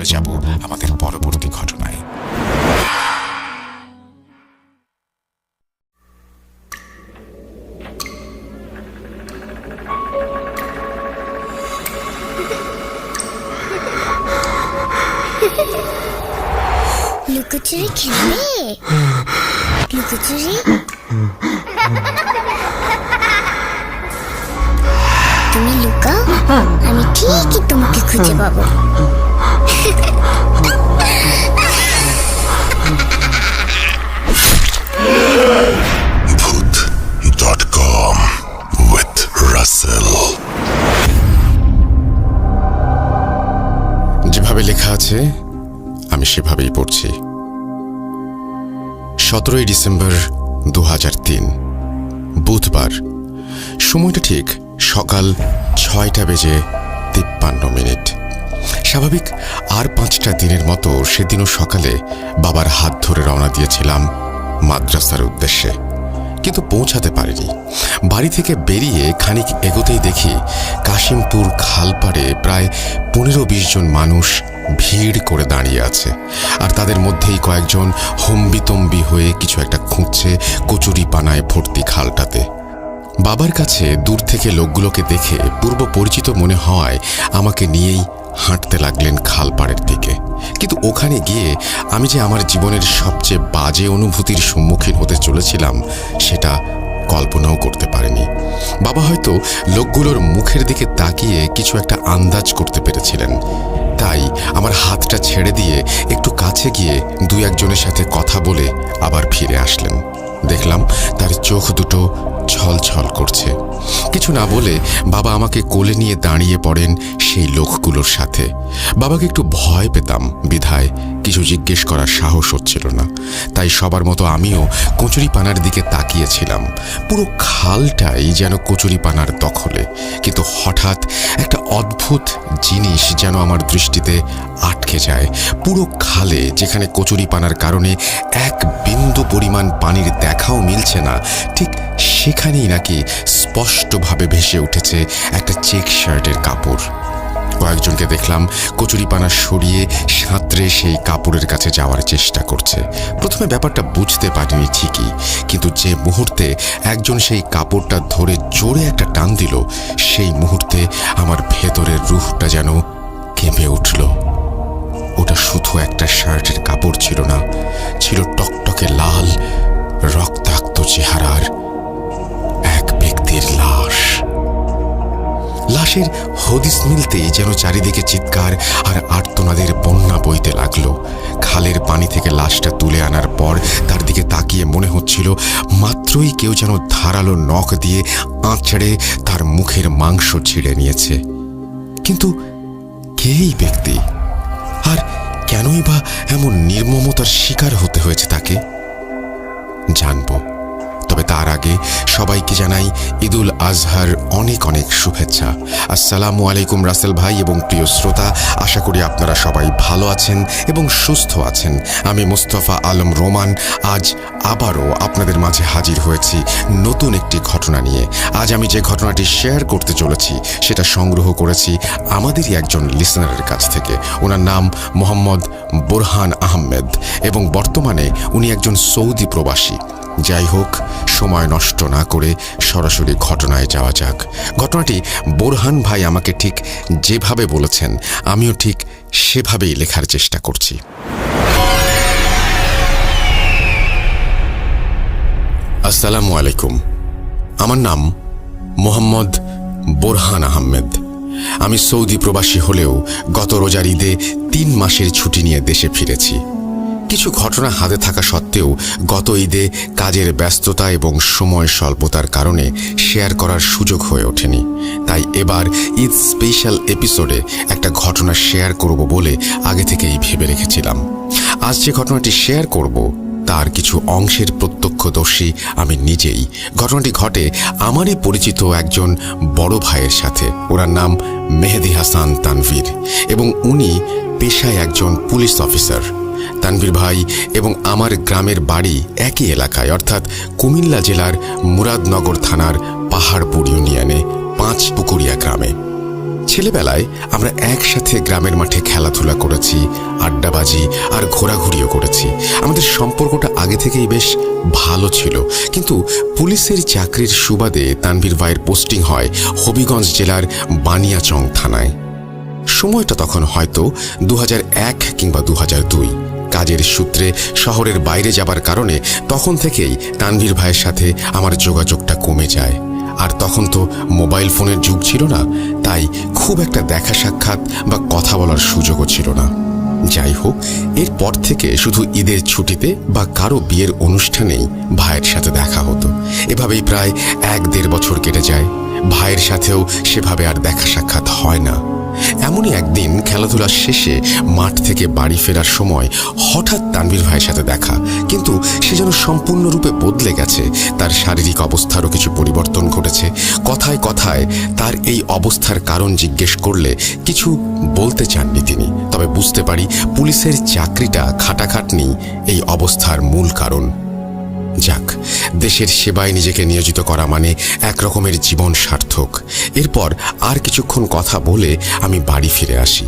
চলে যাব আমাদের পরবর্তী ঘটনায়। লুকোচুরি খেলবে? লুকোচুরি তুমি লুকাও, আমি ঠিকই তোমাকে খুঁজে পাবো। Voot.com with Russell। যেভাবে লেখা আছে আমি সেভাবেই পড়ছি। 17 ডিসেম্বর 2003, বুধবার। সময়টা ঠিক সকাল 6:53। স্বাভাবিক আর 5টা দিনের মতো সেদিনও সকালে বাবার হাত ধরে রওনা দিয়েছিলাম মাদ্রাসার উদ্দেশ্যে, কিন্তু পৌঁছাতে পারিনি। বাড়ি থেকে বেরিয়ে খানিক এগোতেই দেখি কাশিমপুর খালপাড়ে প্রায় 15-20 জন মানুষ ভিড় করে দাঁড়িয়ে আছে, আর তাদের মধ্যেই কয়েকজন হম্বিতম্বি হয়ে কিছু একটা খুঁজছে কচুরি পানায় ভর্তি খালটাতে। বাবার কাছে দূর থেকে লোকগুলোকে দেখে পূর্ব পরিচিত মনে হওয়ায় আমাকে নিয়েই হাঁটতে লাগলেন খালপাড়ের দিকে। কিন্তু ওখানে গিয়ে আমি যে আমার জীবনের সবচেয়ে বাজে অনুভূতির সম্মুখীন হতে চলেছিলাম সেটা কল্পনাও করতে পারিনি। বাবা হয়তো লোকগুলোর মুখের দিকে তাকিয়ে কিছু একটা আন্দাজ করতে পেরেছিলেন, তাই আমার হাতটা ছেড়ে দিয়ে একটু কাছে গিয়ে 2-1 সাথে কথা বলে আবার ফিরে আসলেন। দেখলাম তার চোখ দুটো ছলছল করছে। কিছু না বলে বাবা আমাকে কোলে নিয়ে দাঁড়িয়ে পড়েন সেই লোকগুলোর সাথে। বাবাকে একটু ভয় পেতাম বিধায় কিছু জিজ্ঞেস করার সাহস হচ্ছিল না, তাই সবার মতো আমিও কচুরিপানার দিকে তাকিয়েছিলাম। পুরো খালটাই যেন কচুরিপানার দখলে, কিন্তু হঠাৎ একটা অদ্ভুত জিনিস যেন আমার দৃষ্টিতে আটকে যায়। পুরো খালে যেখানে কচুরিপানার কারণে এক বিন্দু পরিমাণ পানির দেখাও মিলছে না, ঠিক সেখানেই নাকি স্পষ্টভাবে ভেসে উঠেছে একটা চেক শার্টের কাপড়। কয়েকজনকে দেখলাম কচুরিপানা সরিয়ে সাঁতরে সেই কাপড়ের কাছে যাওয়ার চেষ্টা করছে। প্রথমে ব্যাপারটা বুঝতে পারিনি ঠিকই, কিন্তু যে মুহূর্তে একজন সেই কাপড়টা ধরে জোরে একটা টান দিল, সেই মুহূর্তে আমার ভেতরের রুহটা যেন কেঁপে উঠল। ওটা শুধু একটা শার্টের কাপড় ছিল না, ছিল টকটকে লাল রক্তাক্ত চেহারার এক ব্যক্তির লাশ। লাশের হদিস মিলতেই যেন চারিদিকে চিৎকার আর আর্তনাদের বন্যা বইতে লাগলো। খালের পানি থেকে লাশটা তুলে আনার পর তার দিকে তাকিয়ে মনে হচ্ছিল মাত্রই কেউ যেন ধারালো নখ দিয়ে আঁচড়ে তার মুখের মাংস ছিঁড়ে নিয়েছে। কিন্তু কে এই ব্যক্তি, আর কেনই বা এমন নির্মমতার শিকার হতে হয়েছে তাকে? জানবো, তবে তার আগে সবাইকে জানাই ঈদুল আজহার অনেক অনেক শুভেচ্ছা। আসসালামু আলাইকুম রাসেল ভাই এবং প্রিয় শ্রোতা, আশা করি আপনারা সবাই ভালো আছেন এবং সুস্থ আছেন। আমি মুস্তফা আলম রোমান আজ আবারও আপনাদের মাঝে হাজির হয়েছি নতুন একটি ঘটনা নিয়ে। আজ আমি যে ঘটনাটি শেয়ার করতে চলেছি সেটা সংগ্রহ করেছি আমাদেরই একজন লিসনারের কাছ থেকে। ওনার নাম মোহাম্মদ বোরহান আহমেদ এবং বর্তমানে উনি একজন সৌদি প্রবাসী। যাই হোক, সময় নষ্ট না করে সরাসরি ঘটনায় যাওয়া যাক। ঘটনাটি বোরহান ভাই আমাকে ঠিক যেভাবে বলেছেন আমিও ঠিক সেভাবেই লেখার চেষ্টা করছি। আসসালামু আলাইকুম, আমার নাম মোহাম্মদ বোরহান আহমেদ। আমি সৌদি প্রবাসী হলেও গত রোজার ঈদে 3 মাসের ছুটি নিয়ে দেশে ফিরেছি। কিছু ঘটনা হাতে থাকা সত্ত্বেও গত ঈদে কাজের ব্যস্ততা এবং সময় স্বল্পতার কারণে শেয়ার করার সুযোগ হয়ে ওঠেনি, তাই এবার ঈদ স্পেশাল এপিসোডে একটা ঘটনা শেয়ার করব বলে আগে থেকেই ভেবে রেখেছিলাম। আজ যে ঘটনাটি শেয়ার করব তার কিছু অংশের প্রত্যক্ষদর্শী আমি নিজেই। ঘটনাটি ঘটে আমারই পরিচিত একজন বড় ভাইয়ের সাথে। ওনার নাম মেহেদি হাসান তানভীর এবং উনি পেশায় একজন পুলিশ অফিসার। তানভীর ভাই এবং আমার গ্রামের বাড়ি একই এলাকায়, অর্থাৎ কুমিল্লা জেলার মুরাদনগর থানার পাহাড়পুর ইউনিয়নে 5 পুকুরিয়া গ্রামে। ছেলেবেলায় আমরা একসাথে গ্রামের মাঠে খেলাধুলা করেছি করেছি, আড্ডাবাজি আর ঘোরাঘুরিও করেছি। আমাদের সম্পর্কটা আগে থেকেই বেশ ভালো ছিল, কিন্তু পুলিশের চাকরির সুবাদে তানভীর ভাইয়ের পোস্টিং হয় হবিগঞ্জ জেলার বানিয়াচং থানায়। সময়টা তখন হয়তো 2001 কিংবা 2002। কাজের সূত্রে শহরের বাইরে যাবার কারণে তখন থেকেই তানভীর ভাইয়ের সাথে আমার যোগাযোগটা কমে যায়। আর তখন তো মোবাইল ফোনের যুগ ছিল না, তাই খুব একটা দেখা সাক্ষাৎ বা কথা বলার সুযোগও ছিল না। যাই হোক, এরপর থেকে শুধু ঈদের ছুটিতে বা কারো বিয়ের অনুষ্ঠানেই ভাইয়ের সাথে দেখা হতো। এভাবেই প্রায় 1-1.5 বছর কেটে যায়। ভাইয়ের সাথেও সেভাবে আর দেখা সাক্ষাৎ হয় না। এমনই একদিন খেলাধুলা শেষে মাঠ থেকে বাড়ি ফেরার সময় হঠাৎ তানভীর ভাইয়ের সাথে দেখা, কিন্তু সে যেন সম্পূর্ণরূপে বদলে গেছে। তার শারীরিক অবস্থারও কিছু পরিবর্তন ঘটেছে। কথায় কথায় তার এই অবস্থার কারণ জিজ্ঞেস করলে কিছু বলতে চাননি তিনি, তবে বুঝতে পারি পুলিশের চাকরিটা খাটাখাটনি এই অবস্থার মূল কারণ। যাক, দেশের সেবায় নিজেকে নিয়োজিত করা মানে এক রকমের জীবন সার্থক। এরপর আর কিছুক্ষণ কথা বলে আমি বাড়ি ফিরে আসি।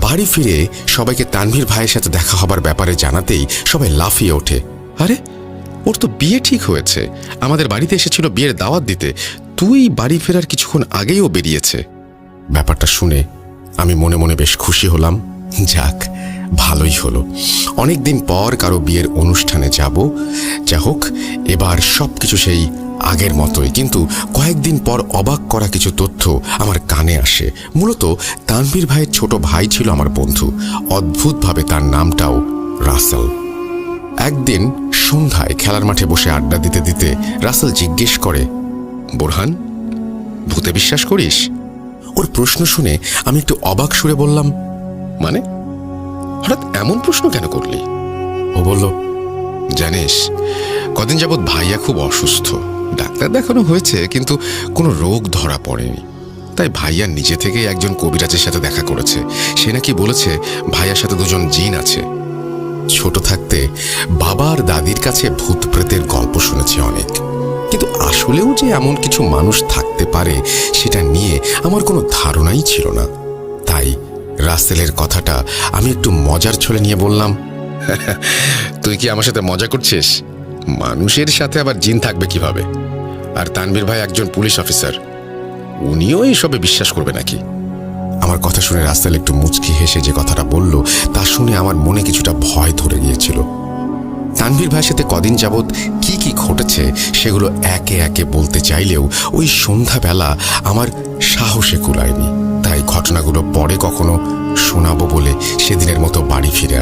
বাড়ি ফিরে সবাইকে তানভীর ভাইয়ের সাথে দেখা হবার ব্যাপারে জানাতেই সবাই লাফিয়ে ওঠে, আরে ওর তো বিয়ে ঠিক হয়েছে, আমাদের বাড়িতে এসেছিল বিয়ের দাওয়াত দিতে, তুই বাড়ি ফেরার কিছুক্ষণ আগেই ও বেরিয়েছে। ব্যাপারটা শুনে আমি মনে মনে বেশ খুশি হলাম। যাক, ভালোই হলো, অনেকদিন পর কারো বিয়ের অনুষ্ঠানে যাব। যা হোক, এবার সবকিছু সেই আগের মতোই, কিন্তু কয়েকদিন পর অবাক করা কিছু তথ্য আমার কানে আসে। মূলত তানভীর ভাইয়ের ছোট ভাই ছিল আমার বন্ধু। অদ্ভুতভাবে তার নামটাও রাসেল। একদিন সন্ধ্যায় খেলার মাঠে বসে আড্ডা দিতে দিতে রাসেল জিজ্ঞেস করে, বোরহান, ভূতে বিশ্বাস করিস? ওর প্রশ্ন শুনে আমি একটু অবাক সুরে বললাম, মানে হঠাৎ এমন প্রশ্ন কেন করলি? ও বলল, জানিস, কদিন যাবৎ ভাইয়া খুব অসুস্থ, ডাক্তার দেখানো হয়েছে কিন্তু কোনো রোগ ধরা পড়েনি। তাই ভাইয়া নিজে থেকেই একজন কবিরাজের সাথে দেখা করেছে। সে নাকি বলেছে ভাইয়ার সাথে 2 জন জিন আছে। ছোট থাকতে বাবা আর দাদির কাছে ভূত প্রেতের গল্প শুনেছি অনেক, কিন্তু আসলেও যে এমন কিছু মানুষ থাকতে পারে সেটা নিয়ে আমার কোনো ধারণাই ছিল না। তাই রাসেলের কথাটা আমি একটু মজার ছলে নিয়ে বললাম, তুই কি আমার সাথে মজা করছিস? মানুষের সাথে আবার জিন থাকবে কিভাবে? আর তানভীর ভাই একজন পুলিশ অফিসার, উনিও এইসবে বিশ্বাস করবে নাকি? আমার কথা শুনে রাসেল একটু মুচকি হেসে যে কথাটা বলল তা শুনে আমার মনে কিছুটা ভয় ধরে গিয়েছিল। তানভীর ভাইয়ের সাথে কদিন যাবৎ কি কি ঘটেছে সেগুলো একে একে বলতে চাইলেও ওই সন্ধ্যাবেলা আমার সাহসে কুলায়নি। তাই ঘটনাগুলো পরে কখনো শোনাবো বলে সেদিনের মতো বাড়ি ফিরে